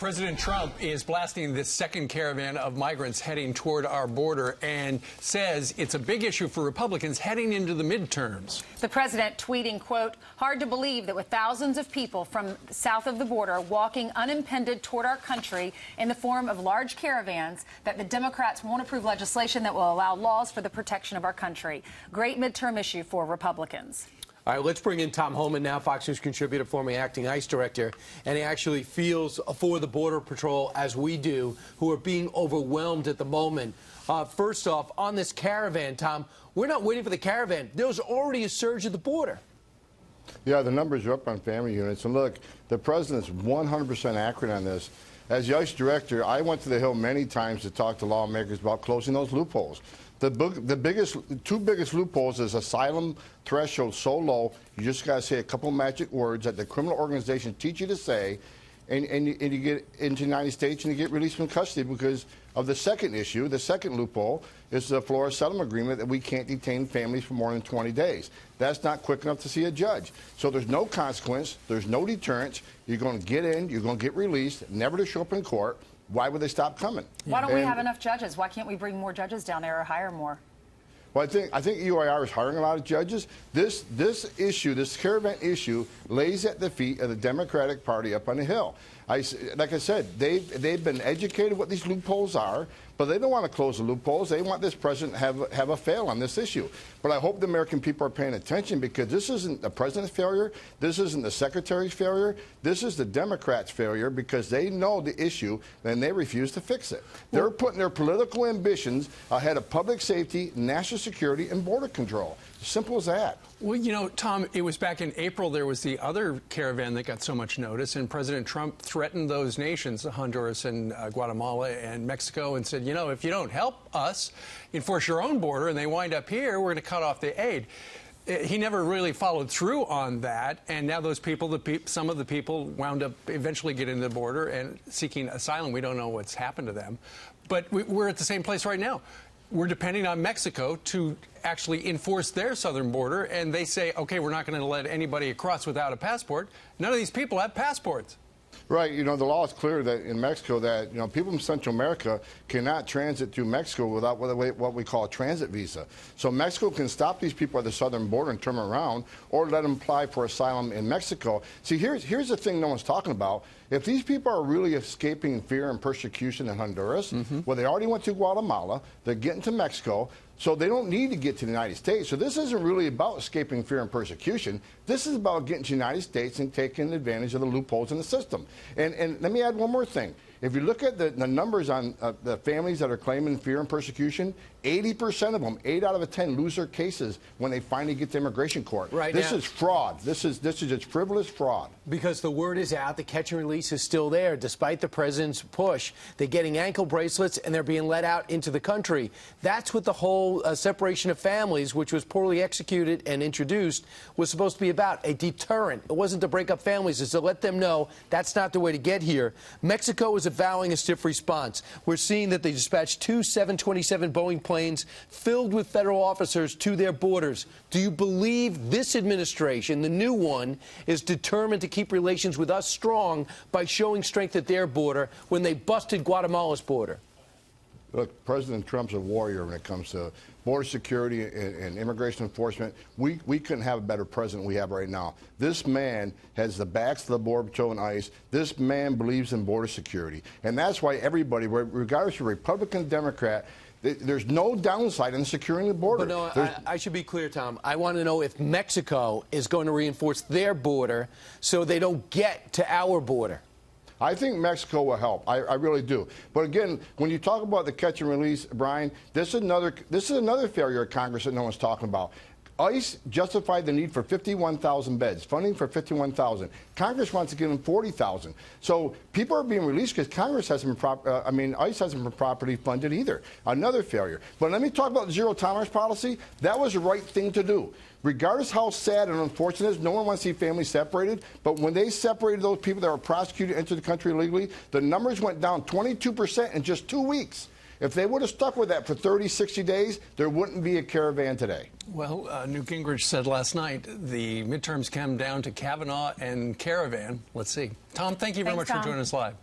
President Trump is blasting this second caravan of migrants heading toward our border and says it's a big issue for Republicans heading into the midterms. The president tweeting, quote, "Hard to believe that with thousands of people from south of the border walking unimpeded toward our country in the form of large caravans, that the Democrats won't approve legislation that will allow laws for the protection of our country. Great midterm issue for Republicans." All right, let's bring in Tom Homan now, Fox News contributor, former acting ICE director, and he actually feels for the Border Patrol, as we do, who are being overwhelmed at the moment. First off, on this caravan, Tom, we're not waiting for the caravan. There's already a surge at the border. Yeah, the numbers are up on family units. And look, the president's 100% accurate on this. As the ICE director, I went to the Hill many times to talk to lawmakers about closing those loopholes. The two biggest loopholes is asylum threshold so low, you just got to say a couple magic words that the criminal organizations teach you to say, and you get into the United States and you get released from custody because of the second issue. The second loophole is the Florida settlement agreement that we can't detain families for more than 20 days. That's not quick enough to see a judge. So there's no consequence, there's no deterrence. You're going to get in, you're going to get released, never to show up in court. Why would they stop coming? Why don't we have enough judges? Why can't we bring more judges down there or hire more? Well, I think UIR is hiring a lot of judges. This issue, this caravan issue, lays at the feet of the Democratic Party up on the Hill. Like I said, they've been educated what these loopholes are, but they don't want to close the loopholes. They want this president to have a fail on this issue. But I hope the American people are paying attention because this isn't the president's failure. This isn't the secretary's failure. This is the Democrats' failure because they know the issue and they refuse to fix it. They're putting their political ambitions ahead of public safety, national security, and border control. Simple as that. Well, you know, Tom, it was back in April there was the other caravan that got so much notice, and President Trump threatened those nations, Honduras and Guatemala and Mexico, and said, you know, if you don't help us enforce your own border and they wind up here, we're going to cut off the aid. He never really followed through on that, and now those people, some of the people wound up eventually getting to the border and seeking asylum. We don't know what's happened to them. But we're at the same place right now. We're depending on Mexico to actually enforce their southern border, and they say, okay, we're not going to let anybody across without a passport. None of these people have passports. Right. You know, the law is clear that in Mexico that, you know, people from Central America cannot transit through Mexico without what we call a transit visa. So Mexico can stop these people at the southern border and turn them around or let them apply for asylum in Mexico. See, here's the thing no one's talking about. If these people are really escaping fear and persecution in Honduras, well, they already went to Guatemala, they're getting to Mexico, so they don't need to get to the United States. So this isn't really about escaping fear and persecution. This is about getting to the United States and taking advantage of the loopholes in the system. And let me add one more thing. If you look at the numbers on the families that are claiming fear and persecution, 80% of them, 8 out of 10, lose their cases when they finally get to immigration court. Right. This is fraud. This is just frivolous fraud. Because the word is out, the catch and release is still there, despite the president's push. They're getting ankle bracelets and they're being let out into the country. That's what the whole separation of families, which was poorly executed and introduced, was supposed to be about, a deterrent. It wasn't to break up families, it's to let them know that's not the way to get here. Mexico is avowing a stiff response. We're seeing that they dispatched 2 727 Boeing planes filled with federal officers to their borders. Do you believe this administration, the new one, is determined to keep relations with us strong by showing strength at their border when they busted Guatemala's border? Look, President Trump's a warrior when it comes to border security and immigration enforcement. We couldn't have a better president we have right now. This man has the backs of the Border Patrol and ICE. This man believes in border security. And that's why everybody, regardless of Republican, Democrat, there's no downside in securing the border. But no, I should be clear, Tom. I want to know if Mexico is going to reinforce their border so they don't get to our border. I think Mexico will help. I really do. But again, when you talk about the catch and release, Brian, this is another failure of Congress that no one's talking about. ICE justified the need for 51,000 beds, funding for 51,000. Congress wants to give them 40,000. So people are being released because Congress hasn't ICE hasn't been properly funded either. Another failure. But let me talk about the zero tolerance policy. That was the right thing to do. Regardless how sad and unfortunate it is, no one wants to see families separated. But when they separated those people that were prosecuted into the country illegally, the numbers went down 22% in just 2 weeks. If they would have stuck with that for 30, 60 days, there wouldn't be a caravan today. Well, Newt Gingrich said last night the midterms come down to Kavanaugh and caravan. Let's see. Tom, thank you very much for joining us live.